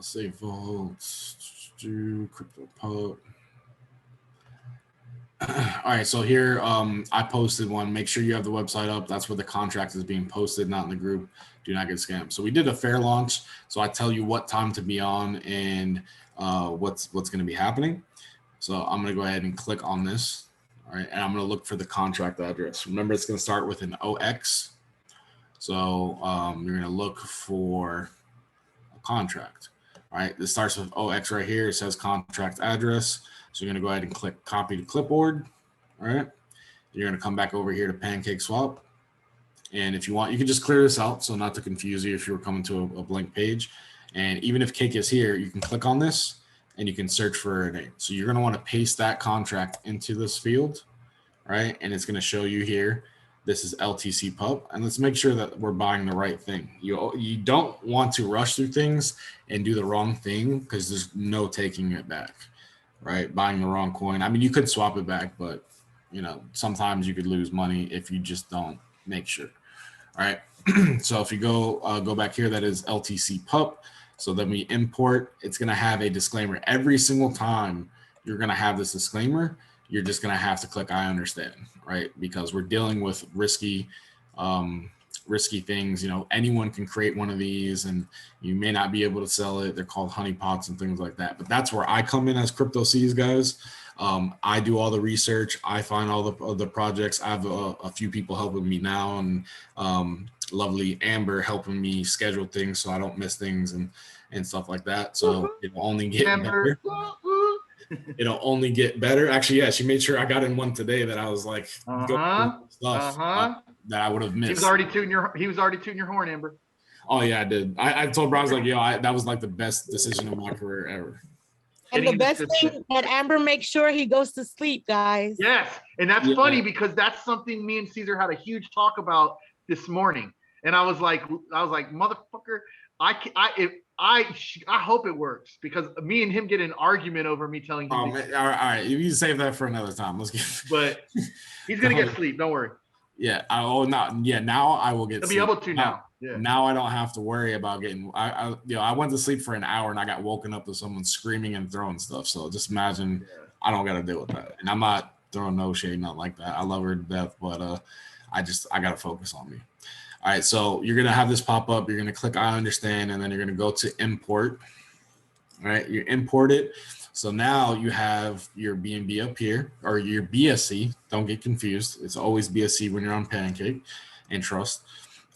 Save votes, do crypto put. All right, so here I posted one. Make sure you have the website up. That's where the contract is being posted, not in the group. Do not get scammed. So we did a fair launch. So I tell you what time to be on and what's going to be happening. So I'm going to go ahead and click on this. All right, and I'm going to look for the contract address. Remember, it's going to start with an OX. So you're going to look for a contract. All right, this starts with OX right here. It says contract address. So you're going to go ahead and click copy to clipboard. All right, you're going to come back over here to PancakeSwap. And if you want, you can just clear this out. So not to confuse you if you were coming to a blank page. And even if cake is here, you can click on this and you can search for a name. So you're going to want to paste that contract into this field, right? And it's going to show you here, this is LTC Pup. And let's make sure that we're buying the right thing. You don't want to rush through things and do the wrong thing because there's no taking it back, right? Buying the wrong coin. I mean, you could swap it back, but sometimes you could lose money if you just don't make sure. All right. So if you go back here, that is LTC Pup. So then we import, it's going to have a disclaimer. Every single time you're going to have this disclaimer, you're just going to have to click I understand, right? Because we're dealing with risky things. Anyone can create one of these and you may not be able to sell it. They're called honeypots and things like that. But that's where I come in as Crypto Ceez, guys. I do all the research. I find all the projects. I have a few people helping me now, and lovely Amber helping me schedule things so I don't miss things and stuff like that. So it'll only get better. It'll only get better. Actually, yeah, she made sure I got in one today that I was like stuff that I would have missed. He was already tooting your horn, Amber. Oh yeah, I did. I told bro, I was like, that was like the best decision of my career ever. And the best thing that Amber makes sure he goes to sleep, guys. Yes, and that's funny because that's something me and Caesar had a huge talk about this morning. And I was like, motherfucker, I hope it works because me and him get an argument over me telling him. All right, you can save that for another time. Let's get. But he's gonna get sleep. Don't worry. Yeah. Now I will get. He'll be able to now. Yeah. Now I don't have to worry about getting. I went to sleep for an hour and I got woken up to someone screaming and throwing stuff. So just imagine I don't got to deal with that. And I'm not throwing no shade, nothing like that. I love her to death, but I got to focus on me. All right, so you're going to have this pop up. You're going to click I understand, and then you're going to go to import. All right, you import it. So now you have your BNB up here, or your BSC. Don't get confused. It's always BSC when you're on Pancake and Trust.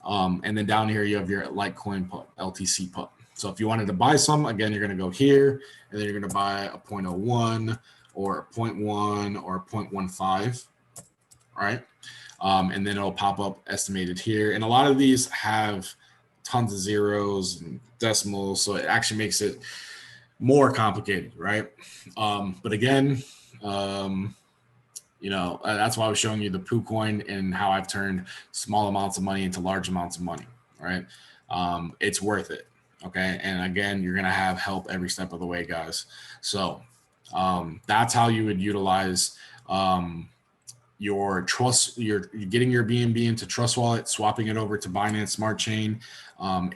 And then down here, you have your Litecoin Pup, LTC Pup. So if you wanted to buy some, again, you're going to go here, and then you're going to buy a 0.01 or a 0.1 or a 0.15. right? And then it'll pop up estimated here. And a lot of these have tons of zeros and decimals, so it actually makes it more complicated, right? But again, you know, that's why I was showing you the Poocoin and how I've turned small amounts of money into large amounts of money, right? It's worth it, okay? And again, you're gonna have help every step of the way, guys. So that's how you would utilize your trust. You're getting your BNB into Trust Wallet, swapping it over to Binance Smart Chain.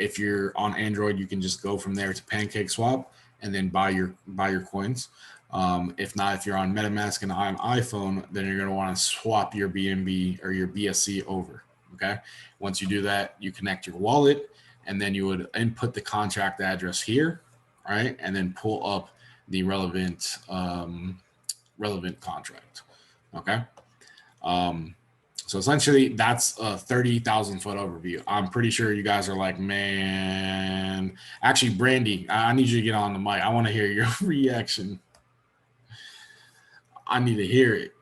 If you're on Android, you can just go from there to PancakeSwap and then buy your coins. If not, if you're on MetaMask and on iPhone, then you're going to want to swap your BNB or your BSC over. Okay. Once you do that, you connect your wallet, and then you would input the contract address here, right? And then pull up the relevant contract. Okay. So essentially that's a 30,000 foot overview. I'm pretty sure you guys are like, man, actually, Brandy, I need you to get on the mic. I want to hear your reaction. I need to hear it.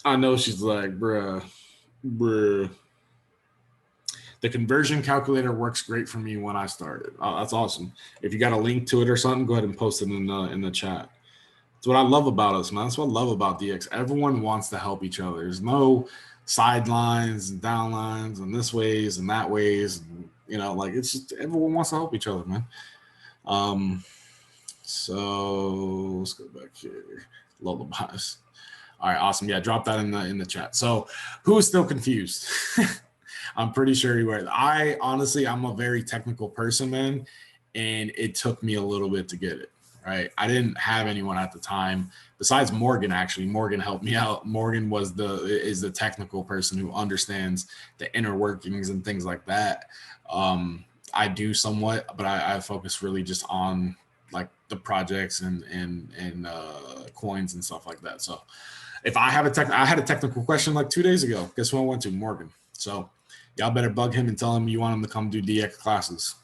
I know she's like, bruh. The conversion calculator works great for me when I started. That's awesome. If you got a link to it or something, go ahead and post it in the chat. That's what I love about us, man. That's what I love about DX. Everyone wants to help each other. There's no sidelines and downlines and this ways and that ways. And, you know, like, it's just everyone wants to help each other, man. So let's go back here. Lullabies. All right, awesome. Yeah, drop that in the chat. So who is still confused? I'm pretty sure you were. I'm a very technical person, man, and it took me a little bit to get it. Right. I didn't have anyone at the time besides Morgan. Actually, Morgan helped me out. Morgan is the technical person who understands the inner workings and things like that. I do somewhat, but I focus really just on like the projects and coins and stuff like that. So if I have I had a technical question like 2 days ago. Guess who I went to? Morgan. So y'all better bug him and tell him you want him to come do DX classes.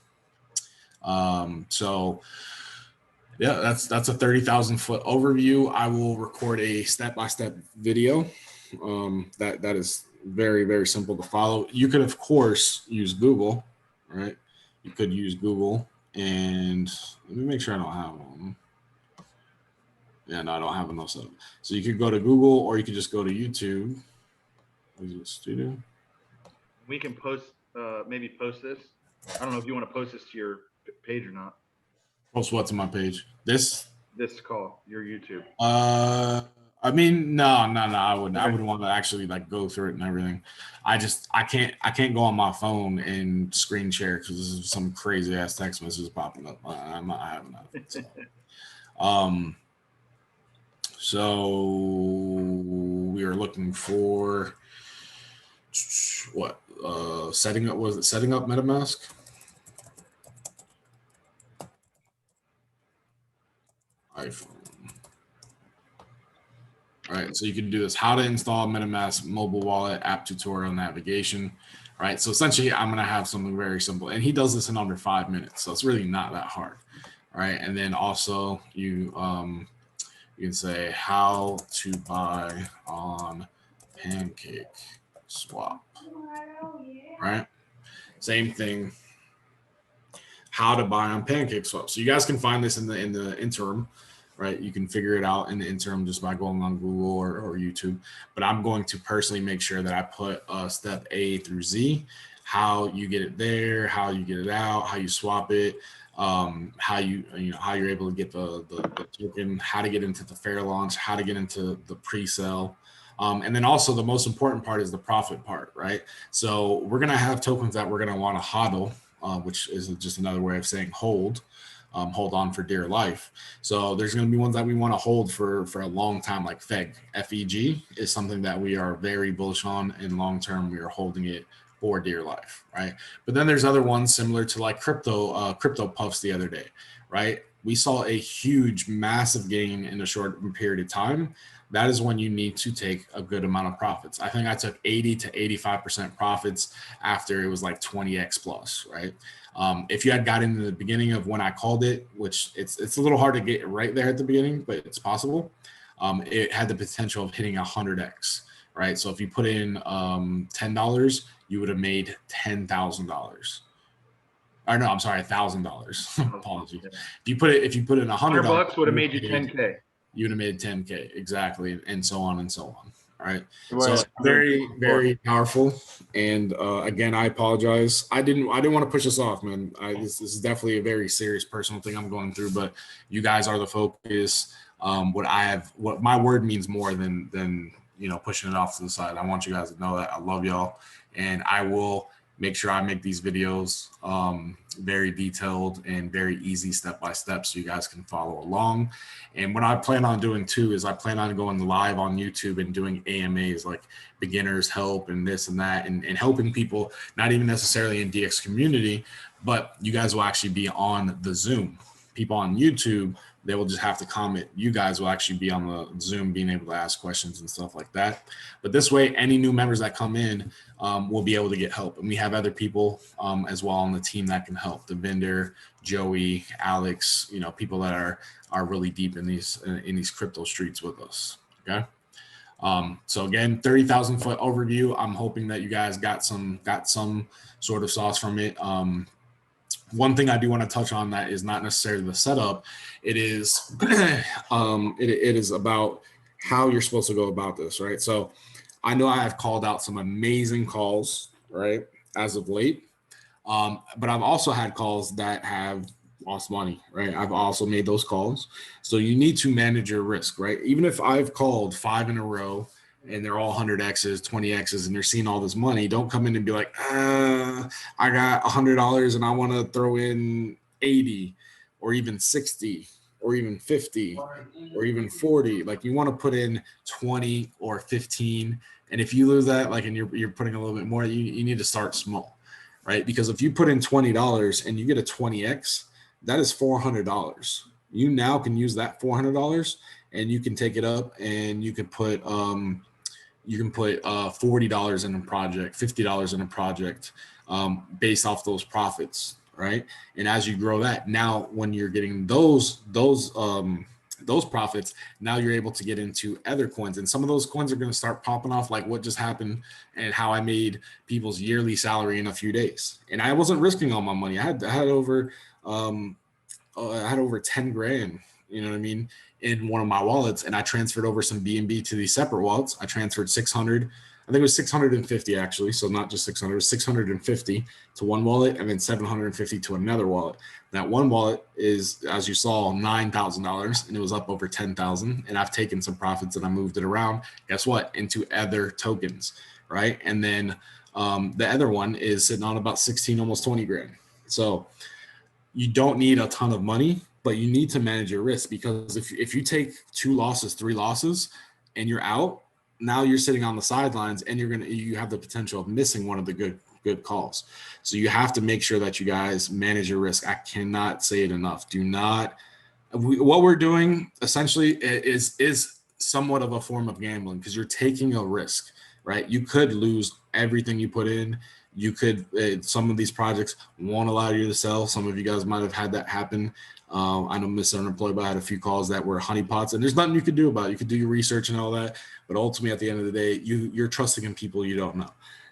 So yeah, that's a 30,000 foot overview. I will record a step-by-step video. That is very, very simple to follow. You could, of course, use Google, right? You could use Google, and let me make sure I don't have one. Yeah, no, I don't have enough set up. So you could go to Google, or you could just go to YouTube. Visual Studio. We can maybe post this. I don't know if you want to post this to your page or not. Post what to my page? This call, your YouTube. I mean, no, I wouldn't. Okay. I would want to actually like go through it and everything. I can't go on my phone and screen share because this is some crazy ass text messages popping up. I'm not having that. So we are looking for what? Setting up MetaMask? iPhone. All right, so you can do this. How to install MetaMask mobile wallet app tutorial navigation. All right, so essentially I'm gonna have something very simple, and he does this in under 5 minutes, so it's really not that hard. All right, and then also you can say how to buy on PancakeSwap. Right, same thing. How to buy on PancakeSwap. So you guys can find this in the interim, right? You can figure it out in the interim just by going on Google or YouTube. But I'm going to personally make sure that I put step A through Z, how you get it there, how you get it out, how you swap it, how you're able to get the token, how to get into the fair launch, how to get into the pre-sale. And then also the most important part is the profit part, right? So we're gonna have tokens that we're gonna want to hodl, which is just another way of saying hold on for dear life. So there's going to be ones that we want to hold for a long time, like FEG is something that we are very bullish on, and long term we are holding it for dear life, right? But then there's other ones similar to like crypto puffs the other day, right? We saw a huge, massive gain in a short period of time. That is when you need to take a good amount of profits. I think I took 80 to 85% profits after it was like 20x plus, right? If you had got into the beginning of when I called it, which it's a little hard to get right there at the beginning, but it's possible. it had the potential of hitting 100x, right? So if you put in $10, you would have made $10,000. Or no, I'm sorry, $1,000. Apologies. If you put in $100 would have made you 10K. You would have made 10K, exactly, and so on and so on. All right. Well, So very, very powerful. And again, I apologize. I didn't want to push this off, man. This is definitely a very serious personal thing I'm going through, but you guys are the focus. What my word means more than pushing it off to the side. I want you guys to know that I love y'all, and I will make sure I make these videos very detailed and very easy step-by-step so you guys can follow along. And what I plan on doing too is I plan on going live on YouTube and doing AMAs, like beginners help and this and that, and helping people, not even necessarily in DX community, but you guys will actually be on the Zoom. People on YouTube, they will just have to comment. You guys will actually be on the Zoom being able to ask questions and stuff like that. But this way, any new members that come in will be able to get help. And we have other people as well on the team that can help. The vendor, Joey, Alex, people that are really deep in these crypto streets with us, okay? So again, 30,000 foot overview. I'm hoping that you guys got some sort of sauce from it. One thing I do want to touch on that is not necessarily the setup. It is it is about how you're supposed to go about this, right? So I know I have called out some amazing calls, right, as of late, but I've also had calls that have lost money, right? I've also made those calls. So you need to manage your risk, right? Even if I've called 5 in a row and they're all 100Xs, 20Xs, and they're seeing all this money, don't come in and be like, I got $100 and I want to throw in 80 or even 60 or even 50 or even 40. Like, you want to put in 20 or 15. And if you lose that, like, and you're putting a little bit more, you need to start small, right? Because if you put in $20 and you get a 20X, that is $400. You now can use that $400 and you can take it up and you can put $40 in a project, $50 in a project, based off those profits, right? And as you grow that, now when you're getting those profits, now you're able to get into other coins, and some of those coins are going to start popping off, like what just happened and how I made people's yearly salary in a few days. And I wasn't risking all my money. I had over 10 grand, you know what I mean, in one of my wallets, and I transferred over some BNB to these separate wallets. I transferred 600, I think it was 650 actually, so not just 600, it was 650 to one wallet and then 750 to another wallet. That one wallet is, as you saw, $9,000, and it was up over 10,000, and I've taken some profits and I moved it around, guess what, into other tokens, right? And then the other one is sitting on about 16, almost 20 grand. So you don't need a ton of money, but you need to manage your risk, because if you take 2 losses, 3 losses, and you're out, now you're sitting on the sidelines, and you have the potential of missing one of the good calls. So you have to make sure that you guys manage your risk. I cannot say it enough. What we're doing essentially is somewhat of a form of gambling, because you're taking a risk, right? You could lose everything you put in. You could, some of these projects won't allow you to sell. Some of you guys might have had that happen. I know Mr. Unemployed, but I had a few calls that were honeypots, and there's nothing you could do about it. You could do your research and all that, but ultimately at the end of the day, you're trusting in people you don't know.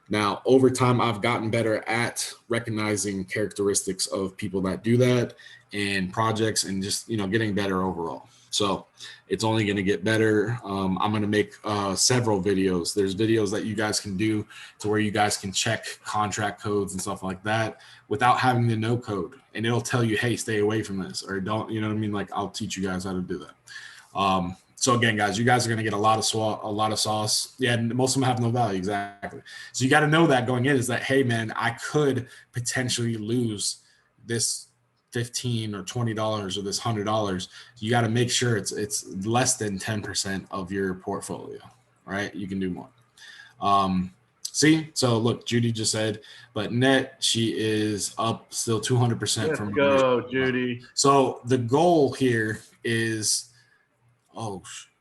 Now, over time, I've gotten better at recognizing characteristics of people that do that and projects, and just, getting better overall. So it's only going to get better. I'm going to make several videos. There's videos that you guys can do to where you guys can check contract codes and stuff like that without having to know code. And it'll tell you, hey, stay away from this, or don't, you know what I mean? Like, I'll teach you guys how to do that. So again, guys, you guys are going to get a lot of sauce. Yeah, most of them have no value. Exactly. So you got to know that going in, is that, hey, man, I could potentially lose this $15 or $20 or this $100. You got to make sure it's less than 10% of your portfolio, right? You can do more. See, so look, Judy just said, but net, she is up still 200%. Let's go, Judy. So the goal here is,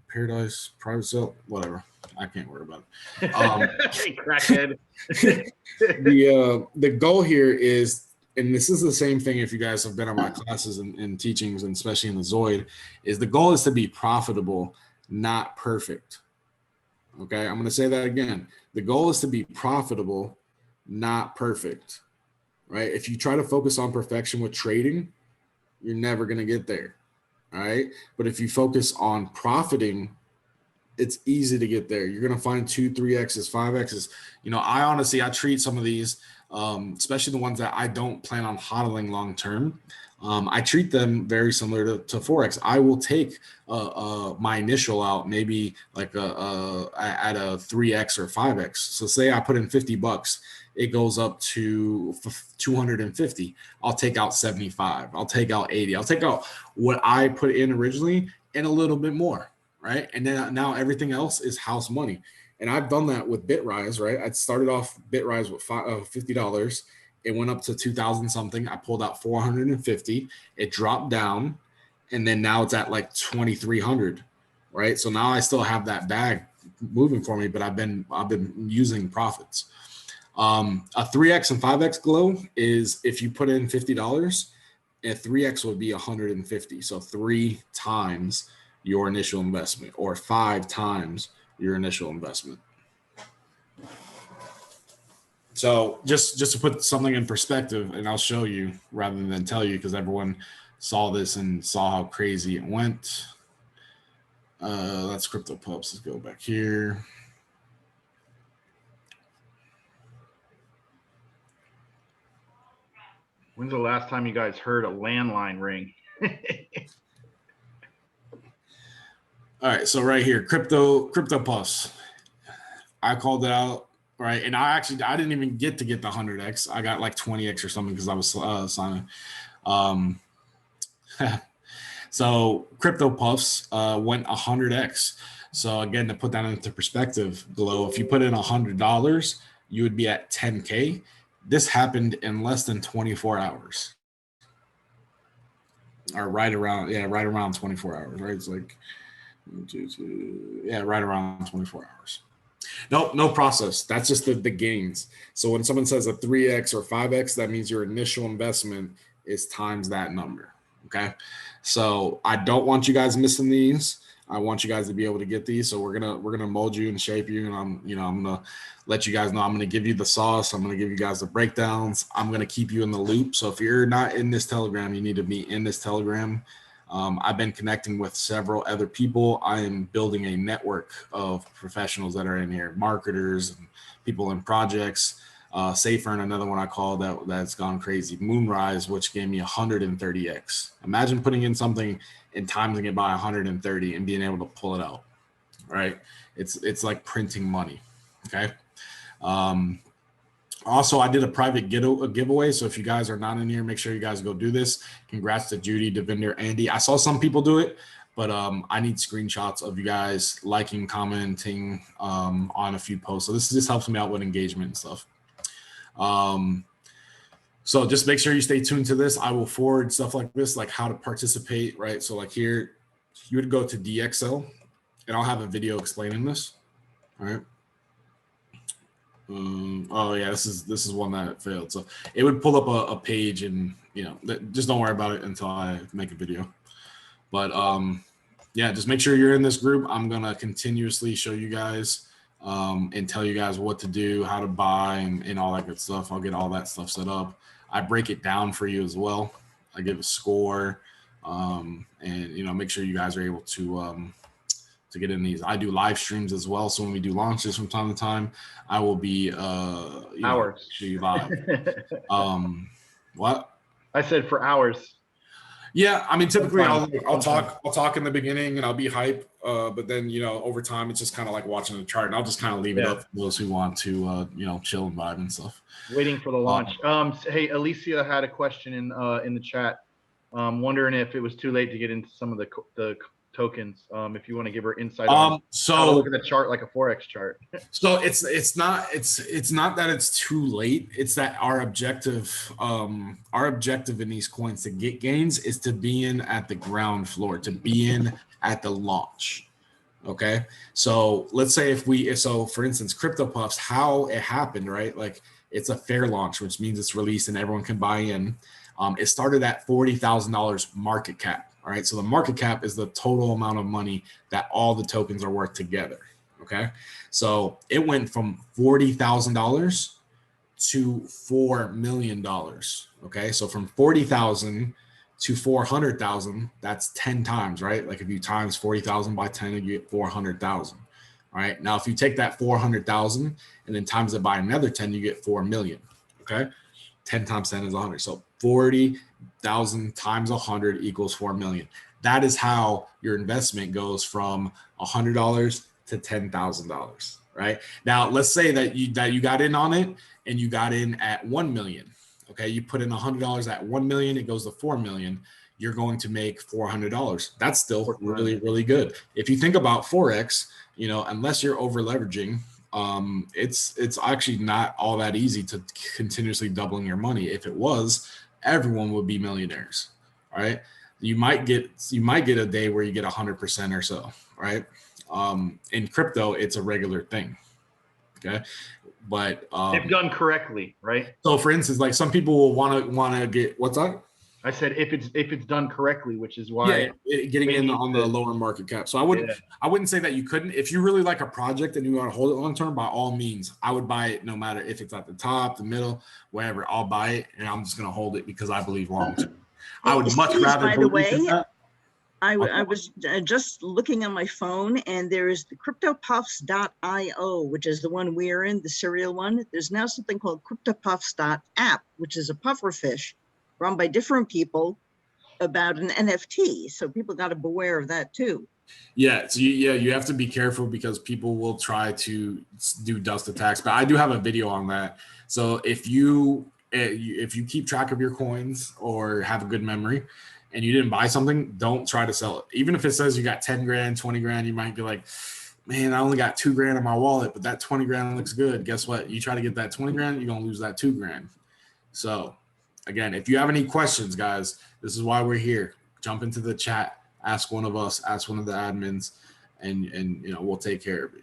Paradise, private sale, whatever. I can't worry about it. Crackhead. The goal here is, and this is the same thing if you guys have been on my classes and teachings, and especially in the Zoid, is the goal is to be profitable, not perfect. Okay, I'm going to say that again. The goal is to be profitable, not perfect, right? If you try to focus on perfection with trading, you're never going to get there, all right? But if you focus on profiting, it's easy to get there. You're going to find 2, 3Xs, 5Xs. You know, I treat some of these, especially the ones that I don't plan on hodling long-term. I treat them very similar to Forex. I will take my initial out, maybe like at a 3X or 5X. So say I put in $50, it goes up to 250. I'll take out 75. I'll take out 80. I'll take out what I put in originally and a little bit more, right? And then now everything else is house money. And I've done that with Bitrise, right? I started off Bitrise with $50. It went up to 2,000 something. I pulled out 450. It dropped down, and then now it's at like 2,300, right? So now I still have that bag moving for me, but I've been using profits. A 3X and 5X glow is if you put in $50, a 3X would be 150. So 3 times your initial investment, or 5 times your initial investment. So just to put something in perspective, and I'll show you rather than tell you, because everyone saw this and saw how crazy it went. That's Crypto Pups. Let's go back here. When's the last time you guys heard a landline ring? All right, so right here, Crypto Puffs. I called it out, right? And I didn't even get the 100X. I got like 20X or something because I was signing. So Crypto Puffs went 100X. So again, to put that into perspective, Glow, if you put in $100, you would be at 10K. This happened in less than 24 hours. Or right around 24 hours, right? It's like, right around 24 hours. No process. That's just the gains. So when someone says a 3X or 5X, that means your initial investment is times that number. Okay. So I don't want you guys missing these. I want you guys to be able to get these. So we're gonna mold you and shape you, and I'm gonna let you guys know. I'm gonna give you the sauce. I'm gonna give you guys the breakdowns. I'm gonna keep you in the loop. So if you're not in this Telegram, you need to be in this Telegram. I've been connecting with several other people. I am building a network of professionals that are in here, marketers and people in projects. Safer and another one I called that's gone crazy. Moonrise, which gave me 130X. Imagine putting in something and timing it by 130 and being able to pull it out, right? It's like printing money, okay? Also, I did a private giveaway. So if you guys are not in here, make sure you guys go do this. Congrats to Judy, Devinder, Andy. I saw some people do it, but I need screenshots of you guys liking, commenting on a few posts. So this just helps me out with engagement and stuff. So just make sure you stay tuned to this. I will forward stuff like this, like how to participate, right? So like here, you would go to DXL, and I'll have a video explaining this. All right. Oh yeah, this is one that failed. So it would pull up a page, and just don't worry about it until I make a video. But yeah, just make sure you're in this group. I'm gonna continuously show you guys and tell you guys what to do, how to buy, and all that good stuff. I'll get all that stuff set up. I break it down for you as well. I give a score, and make sure you guys are able to get in these. I do live streams as well. So when we do launches from time to time, I will be hours. Live. What? I said for hours. Yeah, I mean, typically I'll talk in the beginning and I'll be hype, but then over time it's just kind of like watching the chart, and I'll just kind of leave it up for those who want to chill and vibe and stuff. Waiting for the launch. Hey, Alicia had a question in the chat. Wondering if it was too late to get into some of the tokens. If you want to give her insight on how to look at the chart like a Forex chart. So it's not that it's too late. It's that our objective in these coins to get gains is to be in at the ground floor, to be in at the launch. Okay. So let's say for instance, Crypto Puffs, how it happened, right? Like it's a fair launch, which means it's released and everyone can buy in. It started at $40,000 market cap. All right. So the market cap is the total amount of money that all the tokens are worth together. Okay. So it went from $40,000 to $4 million. Okay. So from 40,000 to 400,000, that's 10 times, right? Like if you times 40,000 by 10, you get 400,000. All right. Now, if you take that 400,000 and then times it by another 10, you get 4 million. Okay. 10 times 10 is 100. So 40,000 times 100 equals 4 million. That is how your investment goes from $100 to $10,000. Right now, let's say that you got in on it and you got in at 1 million. Okay, you put in $100 at 1 million, it goes to 4 million. You're going to make $400. That's still really, really good. If you think about Forex, you know, unless you're over leveraging, it's actually not all that easy to continuously doubling your money. If it was, everyone would be millionaires. Right? You might get a day where you get 100% or so. Right? In crypto, it's a regular thing. Okay. But if done correctly, right? So for instance, like some people will want to get, what's that? I said if it's done correctly, which is why getting in on the lower market cap. So I wouldn't say that you couldn't. If you really like a project and you want to hold it long term, by all means, I would buy it no matter if it's at the top, the middle, wherever. I'll buy it and I'm just gonna hold it because I believe long term. I would much rather. By the way, I was just looking on my phone, and there is the CryptoPuffs.io, which is the one we're in, the serial one. There's now something called CryptoPuffs.app, which is a pufferfish run by different people about an NFT. So people got to beware of that too. Yeah, so you have to be careful because people will try to do dust attacks. But I do have a video on that. So if you keep track of your coins or have a good memory, and you didn't buy something, don't try to sell it. Even if it says you got 10 grand, 20 grand, you might be like, man, I only got 2 grand in my wallet, but that 20 grand looks good. Guess what? You try to get that 20 grand, you're going to lose that 2 grand. So again, if you have any questions, guys, this is why we're here. Jump into the chat, ask one of us, ask one of the admins, and you know, we'll take care of you.